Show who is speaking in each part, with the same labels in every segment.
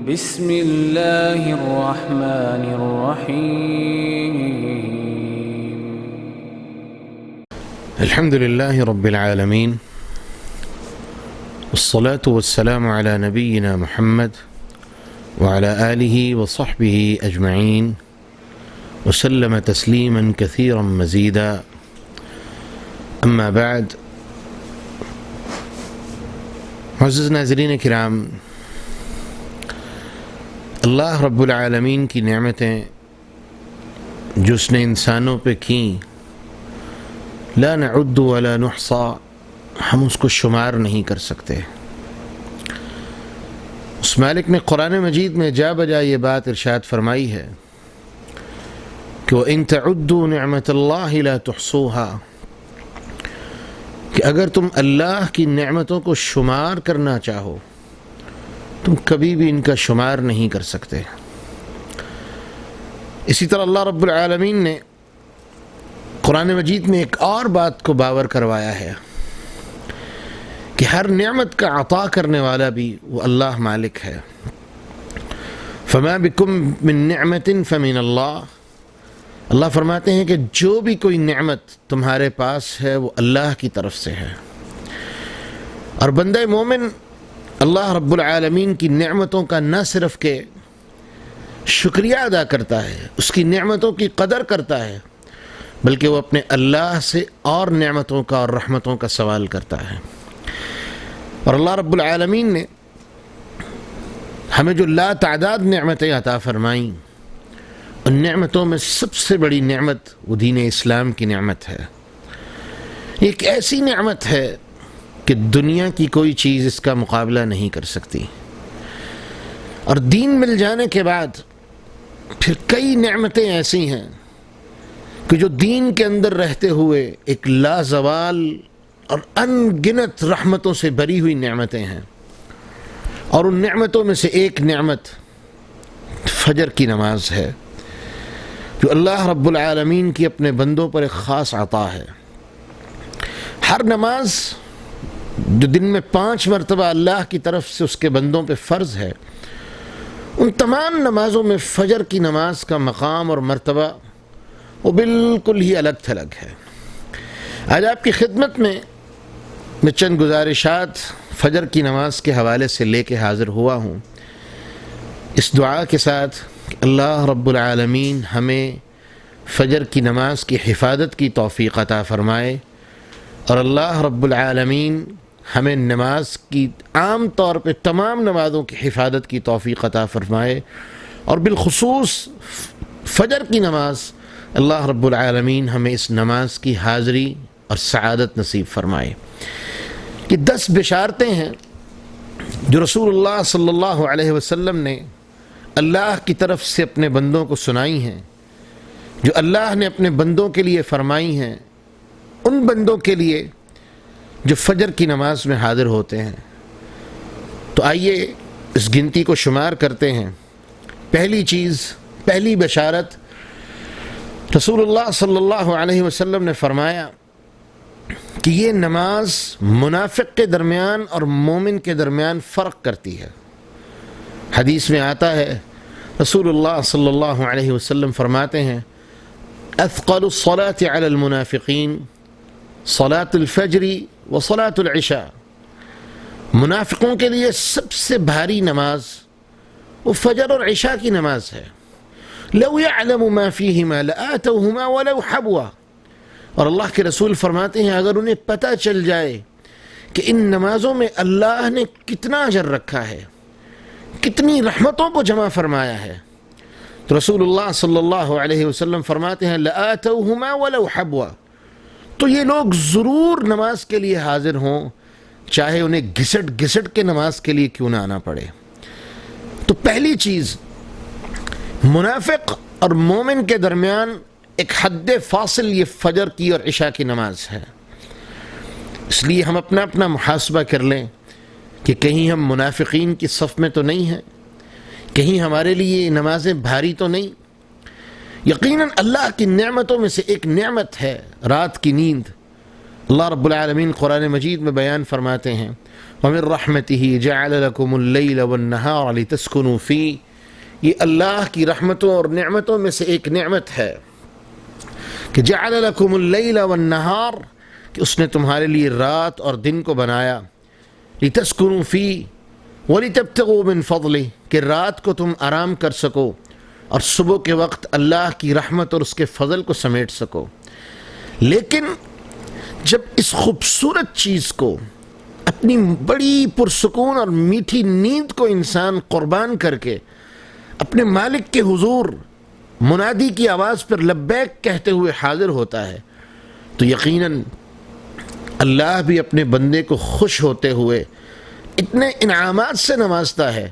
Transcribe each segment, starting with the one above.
Speaker 1: بسم اللہ الرحمن الرحیم
Speaker 2: الحمد لله رب العالمين والصلاة والسلام على نبينا محمد وعلى آله وصحبه أجمعين وسلم تسليما كثيرا مزيدا أما بعد. معزز ناظرین کرام، اللہ رب العالمین کی نعمتیں جو اس نے انسانوں پہ کیں، لا نعد ولا نحصى، ہم اس کو شمار نہیں کر سکتے. اس مالک نے قرآن مجید میں جا بجا یہ بات ارشاد فرمائی ہے کہ وَإِن تَعُدُّوا نِعْمَةَ اللَّهِ لَا تُحْصُوهَا، کہ اگر تم اللہ کی نعمتوں کو شمار کرنا چاہو تم کبھی بھی ان کا شمار نہیں کر سکتے. اسی طرح اللہ رب العالمین نے قرآن مجید میں ایک اور بات کو باور کروایا ہے کہ ہر نعمت کا عطا کرنے والا بھی وہ اللہ مالک ہے. فما بکم من نعمت فمن اللہ، اللہ فرماتے ہیں کہ جو بھی کوئی نعمت تمہارے پاس ہے وہ اللہ کی طرف سے ہے. اور بندہ مومن اللہ رب العالمین کی نعمتوں کا نہ صرف کہ شکریہ ادا کرتا ہے، اس کی نعمتوں کی قدر کرتا ہے، بلکہ وہ اپنے اللہ سے اور نعمتوں کا اور رحمتوں کا سوال کرتا ہے. اور اللہ رب العالمین نے ہمیں جو لا تعداد نعمتیں عطا فرمائیں، ان نعمتوں میں سب سے بڑی نعمت وہ دین اسلام کی نعمت ہے. ایک ایسی نعمت ہے کہ دنیا کی کوئی چیز اس کا مقابلہ نہیں کر سکتی. اور دین مل جانے کے بعد پھر کئی نعمتیں ایسی ہیں کہ جو دین کے اندر رہتے ہوئے ایک لازوال اور ان گنت رحمتوں سے بری ہوئی نعمتیں ہیں. اور ان نعمتوں میں سے ایک نعمت فجر کی نماز ہے، جو اللہ رب العالمین کی اپنے بندوں پر ایک خاص عطا ہے. ہر نماز جو دن میں 5 مرتبہ اللہ کی طرف سے اس کے بندوں پہ فرض ہے، ان تمام نمازوں میں فجر کی نماز کا مقام اور مرتبہ وہ بالکل ہی الگ تھلگ ہے. آج آپ کی خدمت میں چند گزارشات فجر کی نماز کے حوالے سے لے کے حاضر ہوا ہوں، اس دعا کے ساتھ کہ اللہ رب العالمین ہمیں فجر کی نماز کی حفاظت کی توفیق عطا فرمائے، اور اللہ رب العالمین ہمیں نماز کی عام طور پہ تمام نمازوں کی حفاظت کی توفیق عطا فرمائے، اور بالخصوص فجر کی نماز اللہ رب العالمین ہمیں اس نماز کی حاضری اور سعادت نصیب فرمائے. کہ 10 بشارتیں ہیں جو رسول اللہ صلی اللہ علیہ وسلم نے اللہ کی طرف سے اپنے بندوں کو سنائی ہیں، جو اللہ نے اپنے بندوں کے لیے فرمائی ہیں، ان بندوں کے لیے جو فجر کی نماز میں حاضر ہوتے ہیں. تو آئیے اس گنتی کو شمار کرتے ہیں. پہلی بشارت، رسول اللہ صلی اللہ علیہ وسلم نے فرمایا کہ یہ نماز منافق کے درمیان اور مومن کے درمیان فرق کرتی ہے. حدیث میں آتا ہے، رسول اللہ صلی اللہ علیہ وسلم فرماتے ہیں، اثقل الصلاة علی المنافقین صلاة الفجر و صلاة العشاء، منافقوں کے لیے سب سے بھاری نماز وہ فجر اور عشاء کی نماز ہے. لو يعلم ما فيهما لآتوهما ولو حبوا، اور اللہ کے رسول فرماتے ہیں اگر انہیں پتہ چل جائے کہ ان نمازوں میں اللہ نے کتنا اجر رکھا ہے، کتنی رحمتوں کو جمع فرمایا ہے، تو رسول اللہ صلی اللہ علیہ وسلم فرماتے ہیں لآتوهما ولو حبوا، تو یہ لوگ ضرور نماز کے لیے حاضر ہوں، چاہے انہیں گھسٹ کے نماز کے لیے کیوں نہ آنا پڑے. تو پہلی چیز، منافق اور مومن کے درمیان ایک حد فاصل یہ فجر کی اور عشاء کی نماز ہے. اس لیے ہم اپنا محاسبہ کر لیں کہ کہیں ہم منافقین کی صف میں تو نہیں ہیں، کہیں ہمارے لیے نمازیں بھاری تو نہیں. یقیناً اللہ کی نعمتوں میں سے ایک نعمت ہے رات کی نیند. اللہ رب العالمین قرآن مجید میں بیان فرماتے ہیں وَمِن رَحْمَتِهِ جَعَلَ لَكُمُ اللَّيْلَ وَالنَّهَارَ لِتَسْكُنُوا فِيهِ، یہ اللہ کی رحمتوں اور نعمتوں میں سے ایک نعمت ہے کہ جَعَلَ لَكُمُ اللَّيْلَ وَالنَّهَارَ، کہ اس نے تمہارے لیے رات اور دن کو بنایا، لِتَسْكُنُوا فِيهِ وَلِتَبْتَغُوا مِن فَضْلِهِ، کہ رات کو تم آرام کر سکو اور صبح کے وقت اللہ کی رحمت اور اس کے فضل کو سمیٹ سکو۔ لیکن جب اس خوبصورت چیز کو، اپنی بڑی پرسکون اور میٹھی نیند کو انسان قربان کر کے اپنے مالک کے حضور منادی کی آواز پر لبیک کہتے ہوئے حاضر ہوتا ہے، تو یقیناً اللہ بھی اپنے بندے کو خوش ہوتے ہوئے اتنے انعامات سے نوازتا ہے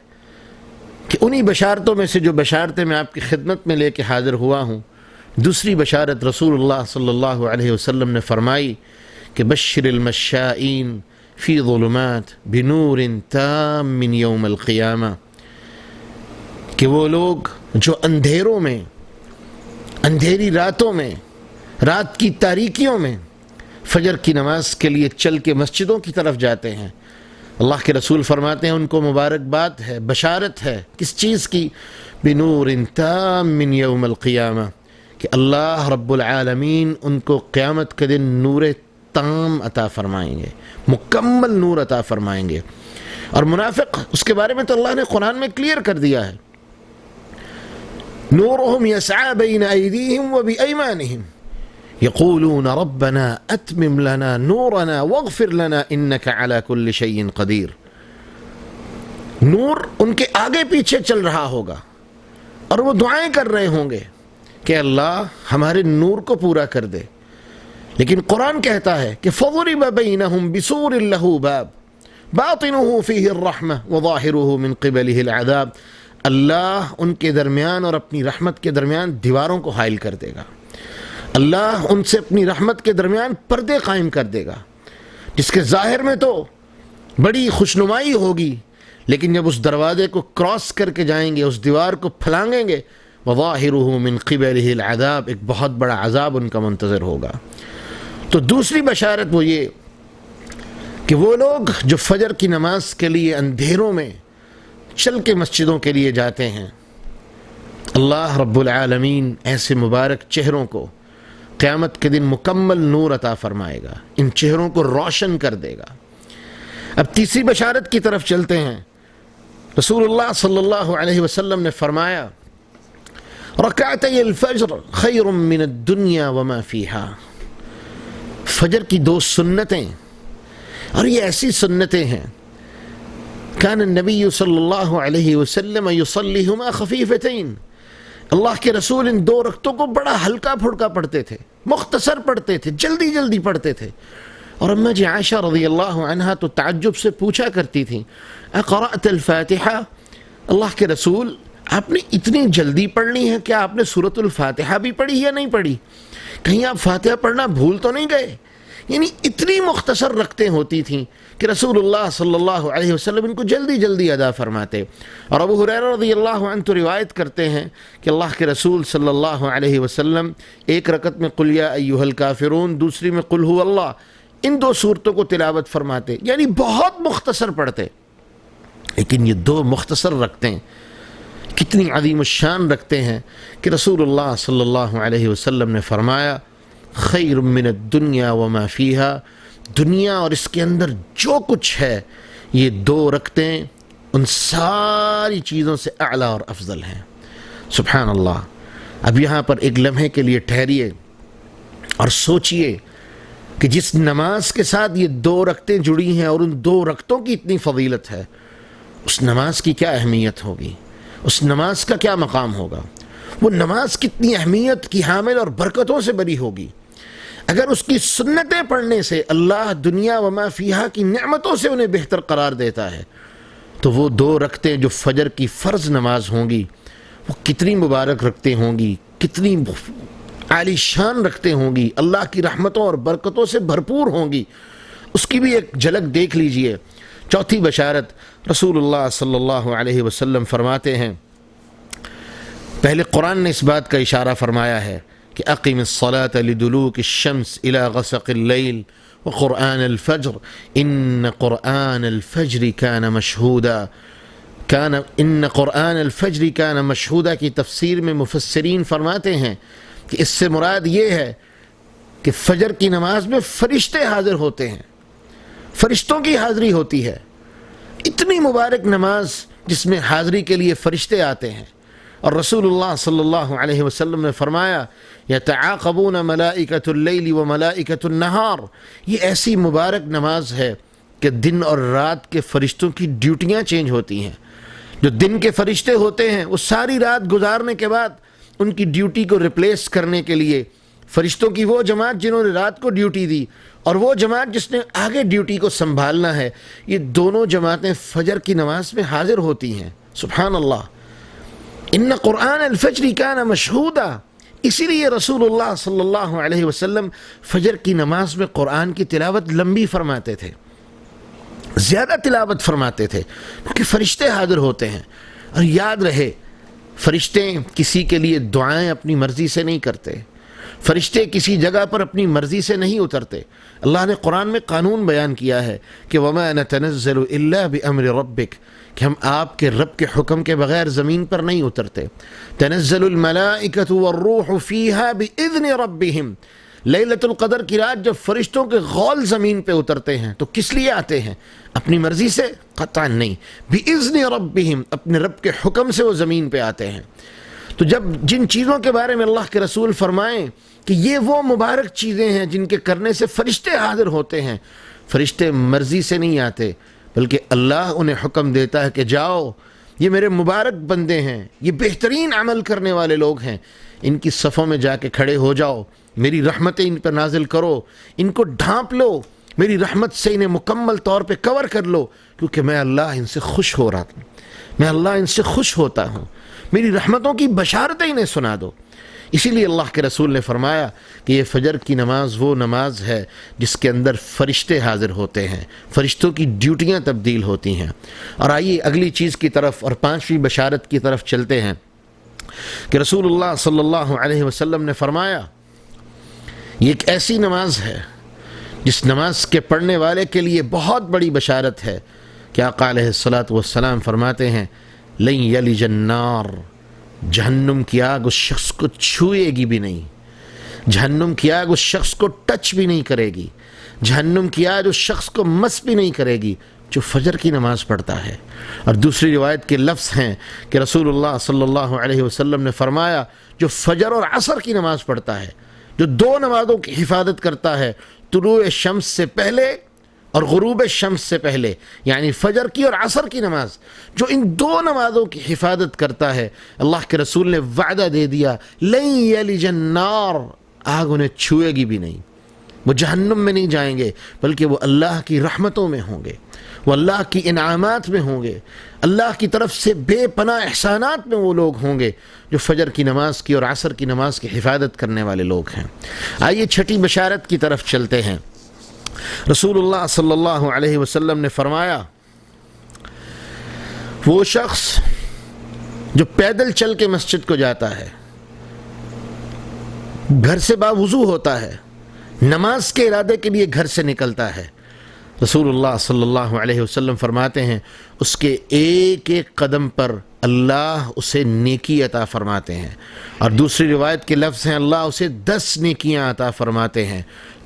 Speaker 2: کہ انہی بشارتوں میں سے جو بشارتیں میں آپ کی خدمت میں لے کے حاضر ہوا ہوں، دوسری بشارت رسول اللہ صلی اللہ علیہ وسلم نے فرمائی کہ بشر المشائین فی ظلمات بنور تام من یوم القیامہ، کہ وہ لوگ جو اندھیروں میں، اندھیری راتوں میں، رات کی تاریکیوں میں فجر کی نماز کے لیے چل کے مسجدوں کی طرف جاتے ہیں، اللہ کے رسول فرماتے ہیں ان کو مبارکباد ہے، بشارت ہے، کس چیز کی؟ بنور تام من یوم القیامہ، کہ اللہ رب العالمین ان کو قیامت کے دن نور تام عطا فرمائیں گے، مکمل نور عطا فرمائیں گے۔ اور منافق، اس کے بارے میں تو اللہ نے قرآن میں کلیئر کر دیا ہے، نورہم یسعی بین ایدیہم و بایمانہم یقولون ربنا اتمم لنا نورنا واغفر لنا انک علی کل شیء قدیر۔ نور ان کے آگے پیچھے چل رہا ہوگا اور وہ دعائیں کر رہے ہوں گے کہ اللہ ہمارے نور کو پورا کر دے، لیکن قرآن کہتا ہے کہ فضرب بینہم بسور لہ باب باطنہ فیہ الرحمہ وظاہرہ من قبلہ العذاب، اللہ ان کے درمیان اور اپنی رحمت کے درمیان دیواروں کو حائل کر دے گا، اللہ ان سے اپنی رحمت کے درمیان پردے قائم کر دے گا، جس کے ظاہر میں تو بڑی خوشنمائی ہوگی، لیکن جب اس دروازے کو کراس کر کے جائیں گے، اس دیوار کو پھلانگیں گے، وَظَاهِرُهُ مِن قِبَلِهِ الْعَذَابِ، ایک بہت بڑا عذاب ان کا منتظر ہوگا۔ تو دوسری بشارت وہ یہ کہ وہ لوگ جو فجر کی نماز کے لیے اندھیروں میں چل کے مسجدوں کے لیے جاتے ہیں، اللہ رب العالمین ایسے مبارک چہروں کو قیامت کے دن مکمل نور عطا فرمائے گا، ان چہروں کو روشن کر دے گا۔ اب تیسری بشارت کی طرف چلتے ہیں۔ رسول اللہ صلی اللہ علیہ وسلم نے فرمایا رکعتي الفجر خیر من الدنیا وما فیہا، فجر کی دو سنتیں، اور یہ ایسی سنتیں ہیں کان النبی صلی اللہ علیہ وسلم یصلیہما خفیفتین، اللہ کے رسول ان دو رکعتوں کو بڑا ہلکا پھڑکا پڑھتے تھے، مختصر پڑھتے تھے، جلدی جلدی پڑھتے تھے۔ اور اماں جی عائشہ رضی اللہ عنہا تو تعجب سے پوچھا کرتی تھیں اقرأت الفاتحہ، اللہ کے رسول آپ نے اتنی جلدی پڑھنی ہے، کیا آپ نے سورۃ الفاتحہ بھی پڑھی یا نہیں پڑھی؟ کہیں آپ فاتحہ پڑھنا بھول تو نہیں گئے؟ یعنی اتنی مختصر رکعتیں ہوتی تھیں کہ رسول اللہ صلی اللہ علیہ وسلم ان کو جلدی جلدی ادا فرماتے۔ اور ابو ہریرہ رضی اللہ عنہ تو روایت کرتے ہیں کہ اللہ کے رسول صلی اللہ علیہ وسلم ایک رکعت میں قل یا ایھا الکافرون، دوسری میں قل ھو اللہ، ان دو صورتوں کو تلاوت فرماتے، یعنی بہت مختصر پڑھتے۔ لیکن یہ دو مختصر رکعتیں کتنی عظیم الشان رکھتے ہیں کہ رسول اللہ صلی اللہ علیہ وسلم نے فرمایا خیر من الدنیا وما فیہا، دنیا اور اس کے اندر جو کچھ ہے، یہ دو رکعتیں ان ساری چیزوں سے اعلیٰ اور افضل ہیں۔ سبحان اللہ۔ اب یہاں پر ایک لمحے کے لیے ٹھہریے اور سوچئے کہ جس نماز کے ساتھ یہ دو رکعتیں جڑی ہیں اور ان دو رکعتوں کی اتنی فضیلت ہے، اس نماز کی کیا اہمیت ہوگی، اس نماز کا کیا مقام ہوگا، وہ نماز کتنی اہمیت کی حامل اور برکتوں سے بری ہوگی۔ اگر اس کی سنتیں پڑھنے سے اللہ دنیا وما فیہا کی نعمتوں سے انہیں بہتر قرار دیتا ہے، تو وہ دو رکعتیں جو فجر کی فرض نماز ہوں گی وہ کتنی مبارک رکعتیں ہوں گی، کتنی عالی شان رکعتیں ہوں گی، اللہ کی رحمتوں اور برکتوں سے بھرپور ہوں گی، اس کی بھی ایک جھلک دیکھ لیجئے۔ چوتھی بشارت، رسول اللہ صلی اللہ علیہ وسلم فرماتے ہیں، پہلے قرآن نے اس بات کا اشارہ فرمایا ہے کہ اقم الصلاة لدلوک الشمس الى غسق اللیل وقرآن الفجر ان قرآن الفجر كان مشہودا ان قرآن الفجر كان مشہودا کی تفسیر میں مفسرین فرماتے ہیں کہ اس سے مراد یہ ہے کہ فجر کی نماز میں فرشتے حاضر ہوتے ہیں، فرشتوں کی حاضری ہوتی ہے، اتنی مبارک نماز جس میں حاضری کے لیے فرشتے آتے ہیں۔ اور رسول اللہ صلی اللہ علیہ وسلم نے فرمایا یتعاقبون ملائکۃ اللیل و ملائکۃ النہار، یہ ایسی مبارک نماز ہے کہ دن اور رات کے فرشتوں کی ڈیوٹیاں چینج ہوتی ہیں۔ جو دن کے فرشتے ہوتے ہیں وہ ساری رات گزارنے کے بعد ان کی ڈیوٹی کو ریپلیس کرنے کے لیے فرشتوں کی وہ جماعت جنہوں نے رات کو ڈیوٹی دی اور وہ جماعت جس نے آگے ڈیوٹی کو سنبھالنا ہے، یہ دونوں جماعتیں فجر کی نماز میں حاضر ہوتی ہیں۔ سبحان اللہ، ان قرآن الفجر کان مشہودا، اسی لیے رسول اللہ صلی اللہ علیہ وسلم فجر کی نماز میں قرآن کی تلاوت لمبی فرماتے تھے، زیادہ تلاوت فرماتے تھے، کیونکہ فرشتے حاضر ہوتے ہیں۔ اور یاد رہے، فرشتے کسی کے لیے دعائیں اپنی مرضی سے نہیں کرتے، فرشتے کسی جگہ پر اپنی مرضی سے نہیں اترتے۔ اللہ نے قرآن میں قانون بیان کیا ہے کہ وَمَا نَتَنَزَّلُ إِلَّا بِأَمْرِ رَبِّكَ، کہ ہم آپ کے رب کے حکم کے بغیر زمین پر نہیں اترتے۔ تَنَزَّلُ الْمَلَائِكَةُ وَالرُّوحُ فِيهَا بِإِذْنِ رَبِّهِمْ، لیلۃ القدر کی رات جب فرشتوں کے غول زمین پہ اترتے ہیں تو کس لیے آتے ہیں؟ اپنی مرضی سے؟ قطعا نہیں، بِإِذْنِ رَبِّهِمْ، اپنے رب کے حکم سے وہ زمین پہ آتے ہیں۔ تو جب جن چیزوں کے بارے میں اللہ کے رسول فرمائیں کہ یہ وہ مبارک چیزیں ہیں جن کے کرنے سے فرشتے حاضر ہوتے ہیں، فرشتے مرضی سے نہیں آتے، بلکہ اللہ انہیں حکم دیتا ہے کہ جاؤ، یہ میرے مبارک بندے ہیں، یہ بہترین عمل کرنے والے لوگ ہیں، ان کی صفوں میں جا کے کھڑے ہو جاؤ، میری رحمتیں ان پر نازل کرو، ان کو ڈھانپ لو، میری رحمت سے انہیں مکمل طور پہ کور کر لو، کیونکہ میں اللہ ان سے خوش ہو رہا ہوں، میں اللہ ان سے خوش ہوتا ہوں، میری رحمتوں کی بشارتیں انہیں سنا دو۔ اسی لیے اللہ کے رسول نے فرمایا کہ یہ فجر کی نماز وہ نماز ہے جس کے اندر فرشتے حاضر ہوتے ہیں، فرشتوں کی ڈیوٹیاں تبدیل ہوتی ہیں۔ اور آئیے اگلی چیز کی طرف اور پانچویں بشارت کی طرف چلتے ہیں کہ رسول اللہ صلی اللہ علیہ وسلم نے فرمایا یہ ایک ایسی نماز ہے جس نماز کے پڑھنے والے کے لیے بہت بڑی بشارت ہے کہ آقا علیہ الصلاۃ والسلام فرماتے ہیں لن یلج النار، جہنم کی آگ اس شخص کو چھوئے گی بھی نہیں، جہنم کی آگ اس شخص کو ٹچ بھی نہیں کرے گی، جہنم کی آگ اس شخص کو مس بھی نہیں کرے گی جو فجر کی نماز پڑھتا ہے۔ اور دوسری روایت کے لفظ ہیں کہ رسول اللہ صلی اللہ علیہ وسلم نے فرمایا جو فجر اور عصر کی نماز پڑھتا ہے، جو دو نمازوں کی حفاظت کرتا ہے، طلوع شمس سے پہلے اور غروب شمس سے پہلے، یعنی فجر کی اور عصر کی نماز، جو ان دو نمازوں کی حفاظت کرتا ہے، اللہ کے رسول نے وعدہ دے دیا لن یلج النار، آگ انہیں چھوئے گی بھی نہیں، وہ جہنم میں نہیں جائیں گے، بلکہ وہ اللہ کی رحمتوں میں ہوں گے، وہ اللہ کی انعامات میں ہوں گے، اللہ کی طرف سے بے پناہ احسانات میں وہ لوگ ہوں گے جو فجر کی نماز کی اور عصر کی نماز کی حفاظت کرنے والے لوگ ہیں۔ آئیے چھٹی بشارت کی طرف چلتے ہیں۔ رسول اللہ صلی اللہ علیہ وسلم نے فرمایا وہ شخص جو پیدل چل کے مسجد کو جاتا ہے، گھر سے باوضو ہوتا ہے، نماز کے ارادے کے لیے گھر سے نکلتا ہے، رسول اللہ صلی اللہ علیہ وسلم فرماتے ہیں اس کے ایک ایک قدم پر اللہ اسے نیکی عطا فرماتے ہیں۔ اور دوسری روایت کے لفظ ہیں اللہ اسے 10 نیکیاں عطا فرماتے ہیں،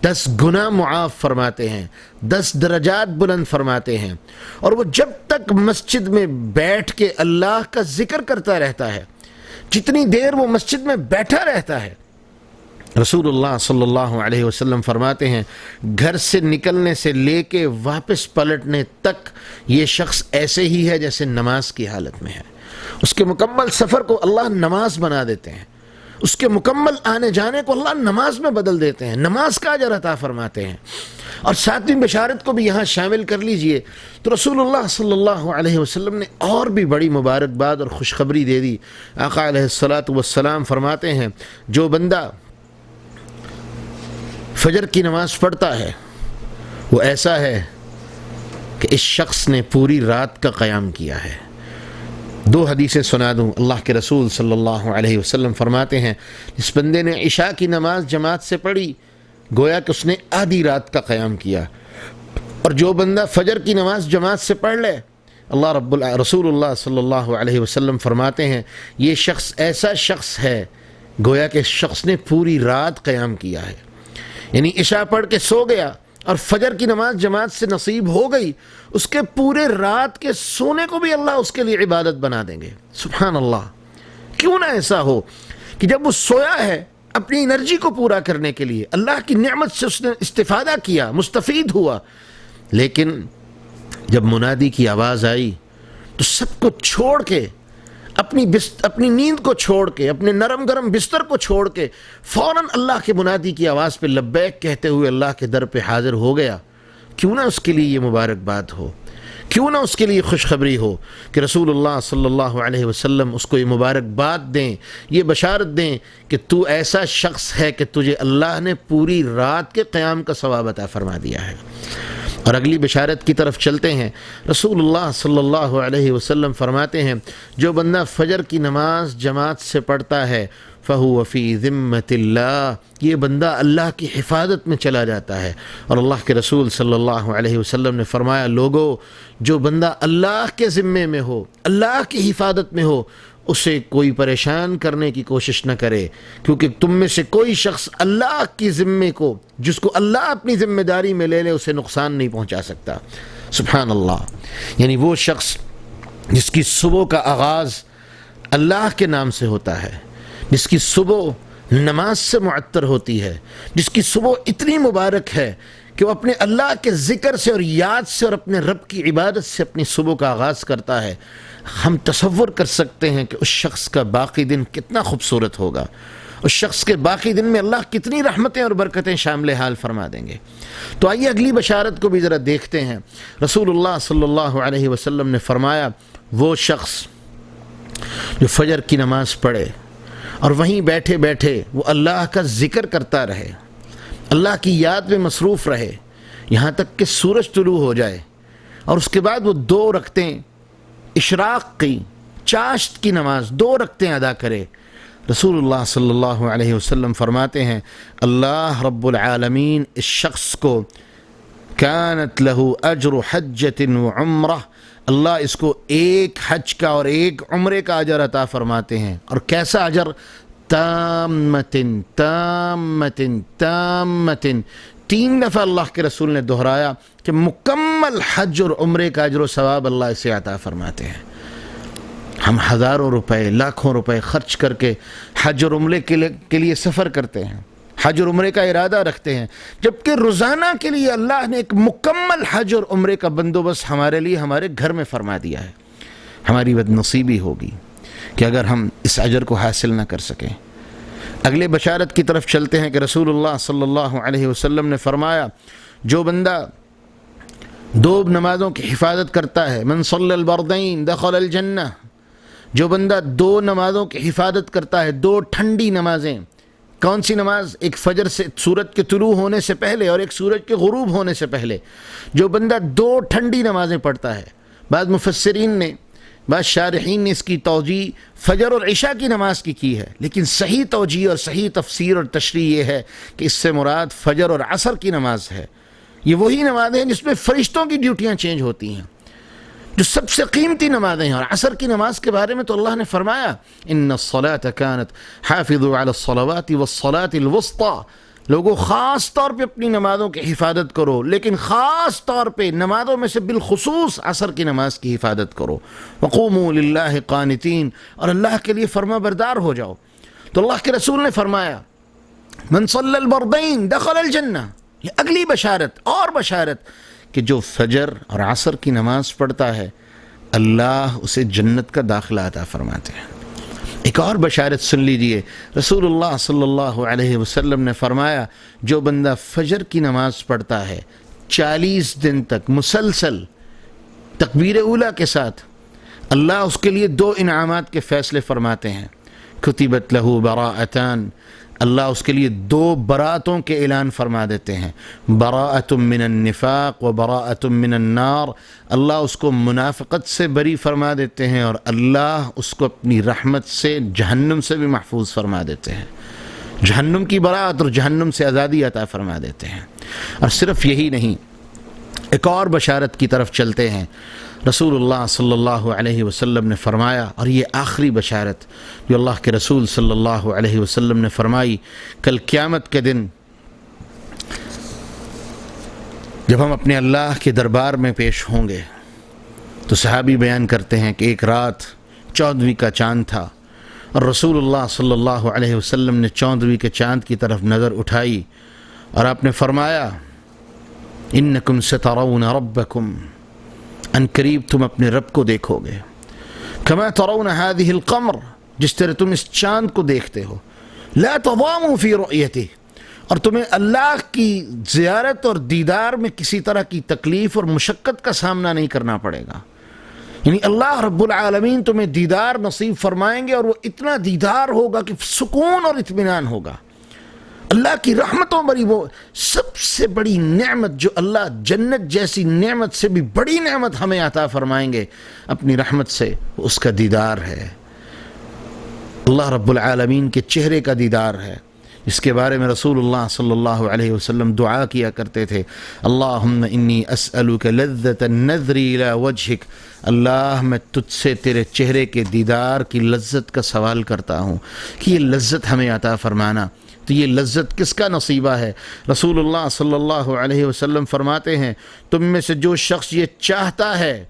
Speaker 2: 10 گناہ معاف فرماتے ہیں، 10 درجات بلند فرماتے ہیں۔ اور وہ جب تک مسجد میں بیٹھ کے اللہ کا ذکر کرتا رہتا ہے، جتنی دیر وہ مسجد میں بیٹھا رہتا ہے، رسول اللہ صلی اللہ علیہ وسلم فرماتے ہیں گھر سے نکلنے سے لے کے واپس پلٹنے تک یہ شخص ایسے ہی ہے جیسے نماز کی حالت میں ہے۔ اس کے مکمل سفر کو اللہ نماز بنا دیتے ہیں، اس کے مکمل آنے جانے کو اللہ نماز میں بدل دیتے ہیں، نماز کا اجر عطا فرماتے ہیں۔ اور ساتویں بشارت کو بھی یہاں شامل کر لیجئے تو رسول اللہ صلی اللہ علیہ وسلم نے اور بھی بڑی مبارکباد اور خوشخبری دے دی۔ آقا علیہ الصلاۃ والسلام فرماتے ہیں جو بندہ فجر کی نماز پڑھتا ہے وہ ایسا ہے کہ اس شخص نے پوری رات کا قیام کیا ہے۔ 2 حدیثیں سنا دوں۔ اللہ کے رسول صلی اللہ علیہ وسلم فرماتے ہیں جس بندے نے عشاء کی نماز جماعت سے پڑھی گویا کہ اس نے آدھی رات کا قیام کیا. اور جو بندہ فجر کی نماز جماعت سے پڑھ لے، رسول اللہ صلی اللہ علیہ وسلم فرماتے ہیں یہ شخص ایسا شخص ہے گویا کہ اس شخص نے پوری رات قیام کیا ہے. یعنی عشاء پڑھ کے سو گیا اور فجر کی نماز جماعت سے نصیب ہو گئی، اس کے پورے رات کے سونے کو بھی اللہ اس کے لیے عبادت بنا دیں گے. سبحان اللہ. کیوں نہ ایسا ہو کہ جب وہ سویا ہے اپنی انرجی کو پورا کرنے کے لیے، اللہ کی نعمت سے اس نے استفادہ کیا، مستفید ہوا، لیکن جب منادی کی آواز آئی تو سب کو چھوڑ کے، اپنی نیند کو چھوڑ کے، اپنے نرم گرم بستر کو چھوڑ کے فوراً اللہ کے منادی کی آواز پہ لبیک کہتے ہوئے اللہ کے در پہ حاضر ہو گیا. کیوں نہ اس کے لیے یہ مبارکباد ہو، کیوں نہ اس کے لیے خوشخبری ہو کہ رسول اللہ صلی اللہ علیہ وسلم اس کو یہ مبارکباد دیں، یہ بشارت دیں کہ تو ایسا شخص ہے کہ تجھے اللہ نے پوری رات کے قیام کا ثواب عطا فرما دیا ہے. اور اگلی بشارت کی طرف چلتے ہیں. رسول اللہ صلی اللہ علیہ وسلم فرماتے ہیں جو بندہ فجر کی نماز جماعت سے پڑھتا ہے فَهُوَ فِي ذِمَّةِ اللَّهِ، یہ بندہ اللہ کی حفاظت میں چلا جاتا ہے. اور اللہ کے رسول صلی اللہ علیہ وسلم نے فرمایا لوگو جو بندہ اللہ کے ذمے میں ہو، اللہ کی حفاظت میں ہو، اسے کوئی پریشان کرنے کی کوشش نہ کرے، کیونکہ تم میں سے کوئی شخص اللہ کی ذمے کو، جس کو اللہ اپنی ذمہ داری میں لے لے، اسے نقصان نہیں پہنچا سکتا. سبحان اللہ. یعنی وہ شخص جس کی صبح کا آغاز اللہ کے نام سے ہوتا ہے، جس کی صبح نماز سے معطر ہوتی ہے، جس کی صبح اتنی مبارک ہے کہ وہ اپنے اللہ کے ذکر سے اور یاد سے اور اپنے رب کی عبادت سے اپنی صبح کا آغاز کرتا ہے، ہم تصور کر سکتے ہیں کہ اس شخص کا باقی دن کتنا خوبصورت ہوگا. اس شخص کے باقی دن میں اللہ کتنی رحمتیں اور برکتیں شامل حال فرما دیں گے. تو آئیے اگلی بشارت کو بھی ذرا دیکھتے ہیں. رسول اللہ صلی اللہ علیہ وسلم نے فرمایا وہ شخص جو فجر کی نماز پڑھے اور وہیں بیٹھے بیٹھے وہ اللہ کا ذکر کرتا رہے، اللہ کی یاد میں مصروف رہے یہاں تک کہ سورج طلوع ہو جائے، اور اس کے بعد وہ 2 رکعتیں اشراق کی، چاشت کی نماز 2 رکعتیں ادا کرے. رسول اللہ صلی اللہ علیہ وسلم فرماتے ہیں اللہ رب العالمین اس شخص کو کانت لہ اجر حجۃ وعمرہ، اللہ اس کو ایک حج کا اور ایک عمرے کا اجر عطا فرماتے ہیں. اور کیسا اجر؟ تامۃ تامۃ تامۃ. 3 دفعہ اللہ کے رسول نے دہرایا کہ مکمل حج اور عمرے کا اجر و ثواب اللہ اسے عطا فرماتے ہیں. ہم ہزاروں روپے، لاکھوں روپے خرچ کر کے حج اور عمرے کے لیے سفر کرتے ہیں، حج اور عمرے کا ارادہ رکھتے ہیں، جبکہ روزانہ کے لیے اللہ نے ایک مکمل حج اور عمرے کا بندوبست ہمارے لیے ہمارے گھر میں فرما دیا ہے. ہماری بد نصیبی ہوگی کہ اگر ہم اس اجر کو حاصل نہ کر سکیں. اگلے بشارت کی طرف چلتے ہیں کہ رسول اللہ صلی اللہ علیہ وسلم نے فرمایا جو بندہ 2 نمازوں کی حفاظت کرتا ہے، من صلی البردین دخل الجنہ، جو بندہ 2 نمازوں کی حفاظت کرتا ہے، 2 ٹھنڈی نمازیں. کون سی نماز؟ ایک فجر سے سورج کے طلوع ہونے سے پہلے اور ایک سورج کے غروب ہونے سے پہلے. جو بندہ 2 ٹھنڈی نمازیں پڑھتا ہے، بعض مفسرین نے، بعض شارحین نے اس کی توجیہ فجر اور عشاء کی نماز کی ہے، لیکن صحیح توجیہ اور صحیح تفسیر اور تشریح یہ ہے کہ اس سے مراد فجر اور عصر کی نماز ہے. یہ وہی نمازیں ہیں جس میں فرشتوں کی ڈیوٹیاں چینج ہوتی ہیں، جو سب سے قیمتی نمازیں ہیں. اور عصر کی نماز کے بارے میں تو اللہ نے فرمایا ان الصلاة كانت حافظوا على الصلوات والصلاة الوسطى، لوگوں خاص طور پہ اپنی نمازوں کی حفاظت کرو، لیکن خاص طور پہ نمازوں میں سے بالخصوص عصر کی نماز کی حفاظت کرو. وقوموا للہ قانتین، اور اللہ کے لیے فرما بردار ہو جاؤ. تو اللہ کے رسول نے فرمایا من صلی البردین دخل الجنہ. یہ اگلی بشارت اور بشارت کہ جو فجر اور عصر کی نماز پڑھتا ہے اللہ اسے جنت کا داخلہ عطا فرماتے ہیں. ایک اور بشارت سن لیجئے. رسول اللہ صلی اللہ علیہ وسلم نے فرمایا جو بندہ فجر کی نماز پڑھتا ہے 40 دن تک مسلسل تکبیر اولیٰ کے ساتھ، اللہ اس کے لیے 2 انعامات کے فیصلے فرماتے ہیں. کتبت لہ براءتان، اللہ اس کے لیے 2 براتوں کے اعلان فرما دیتے ہیں. براءۃ من النفاق و براءۃ من النار، اللہ اس کو منافقت سے بری فرما دیتے ہیں اور اللہ اس کو اپنی رحمت سے جہنم سے بھی محفوظ فرما دیتے ہیں. جہنم کی برات اور جہنم سے آزادی عطا فرما دیتے ہیں۔ اور صرف یہی نہیں، ایک اور بشارت کی طرف چلتے ہیں۔ رسول اللہ صلی اللہ علیہ وسلم نے فرمایا، اور یہ آخری بشارت جو اللہ کے رسول صلی اللہ علیہ وسلم نے فرمائی، کل قیامت کے دن جب ہم اپنے اللہ کے دربار میں پیش ہوں گے تو صحابی بیان کرتے ہیں کہ ایک رات 14ویں کا چاند تھا، اور رسول اللہ صلی اللہ علیہ وسلم نے 14ویں کے چاند کی طرف نظر اٹھائی اور آپ نے فرمایا، انکم سترون ربکم، ان قریب تم اپنے رب کو دیکھو گے، کما ترون هذه القمر، جس طرح تم اس چاند کو دیکھتے ہو، لا تضاموا فی رؤیتہ، اور تمہیں اللہ کی زیارت اور دیدار میں کسی طرح کی تکلیف اور مشقت کا سامنا نہیں کرنا پڑے گا۔ یعنی اللہ رب العالمین تمہیں دیدار نصیب فرمائیں گے، اور وہ اتنا دیدار ہوگا کہ سکون اور اطمینان ہوگا۔ اللہ کی رحمتوں بڑی، وہ سب سے بڑی نعمت جو اللہ جنت جیسی نعمت سے بھی بڑی نعمت ہمیں عطا فرمائیں گے اپنی رحمت سے، اس کا دیدار ہے، اللہ رب العالمین کے چہرے کا دیدار ہے، اس کے بارے میں رسول اللہ صلی اللہ علیہ وسلم دعا کیا کرتے تھے، اللہم انی اسألک لذت النظر الی وجہک، اللہ میں تجھ سے تیرے چہرے کے دیدار کی لذت کا سوال کرتا ہوں کہ یہ لذت ہمیں عطا فرمانا۔ تو یہ لذت کس کا نصیبہ ہے؟ رسول اللہ صلی اللہ علیہ وسلم فرماتے ہیں، تم میں سے جو شخص یہ چاہتا ہے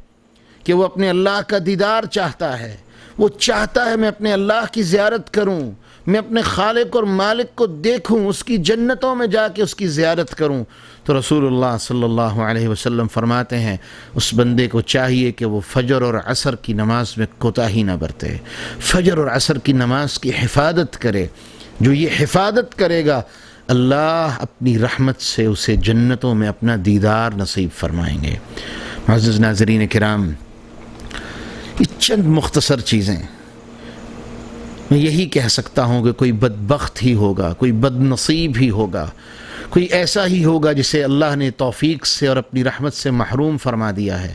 Speaker 2: کہ وہ اپنے اللہ کا دیدار چاہتا ہے، وہ چاہتا ہے میں اپنے اللہ کی زیارت کروں، میں اپنے خالق اور مالک کو دیکھوں، اس کی جنتوں میں جا کے اس کی زیارت کروں، تو رسول اللہ صلی اللہ علیہ وسلم فرماتے ہیں اس بندے کو چاہیے کہ وہ فجر اور عصر کی نماز میں کوتاہی نہ برتے، فجر اور عصر کی نماز کی حفاظت کرے۔ جو یہ حفاظت کرے گا، اللہ اپنی رحمت سے اسے جنتوں میں اپنا دیدار نصیب فرمائیں گے۔ معزز ناظرین کرام، یہ چند مختصر چیزیں، میں یہی کہہ سکتا ہوں کہ کوئی بدبخت ہی ہوگا، کوئی بد نصیب ہی ہوگا، کوئی ایسا ہی ہوگا جسے اللہ نے توفیق سے اور اپنی رحمت سے محروم فرما دیا ہے،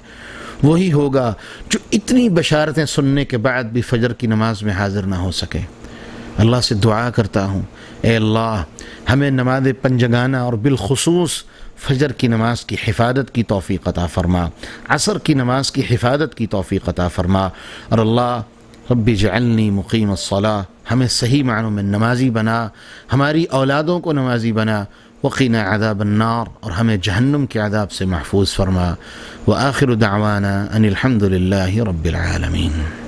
Speaker 2: وہی ہوگا جو اتنی بشارتیں سننے کے بعد بھی فجر کی نماز میں حاضر نہ ہو سکے۔ اللہ سے دعا کرتا ہوں، اے اللہ ہمیں نماز پنجگانہ اور بالخصوص فجر کی نماز کی حفاظت کی توفیق عطا فرما، عصر کی نماز کی حفاظت کی توفیق عطا فرما، اور اللہ رب اجعلنی مقیم الصلاۃ، ہمیں صحیح معنوں میں نمازی بنا، ہماری اولادوں کو نمازی بنا، وقنا عذاب النار، اور ہمیں جہنم کے عذاب سے محفوظ فرما۔ وآخر دعوانا ان الحمد للہ رب العالمین۔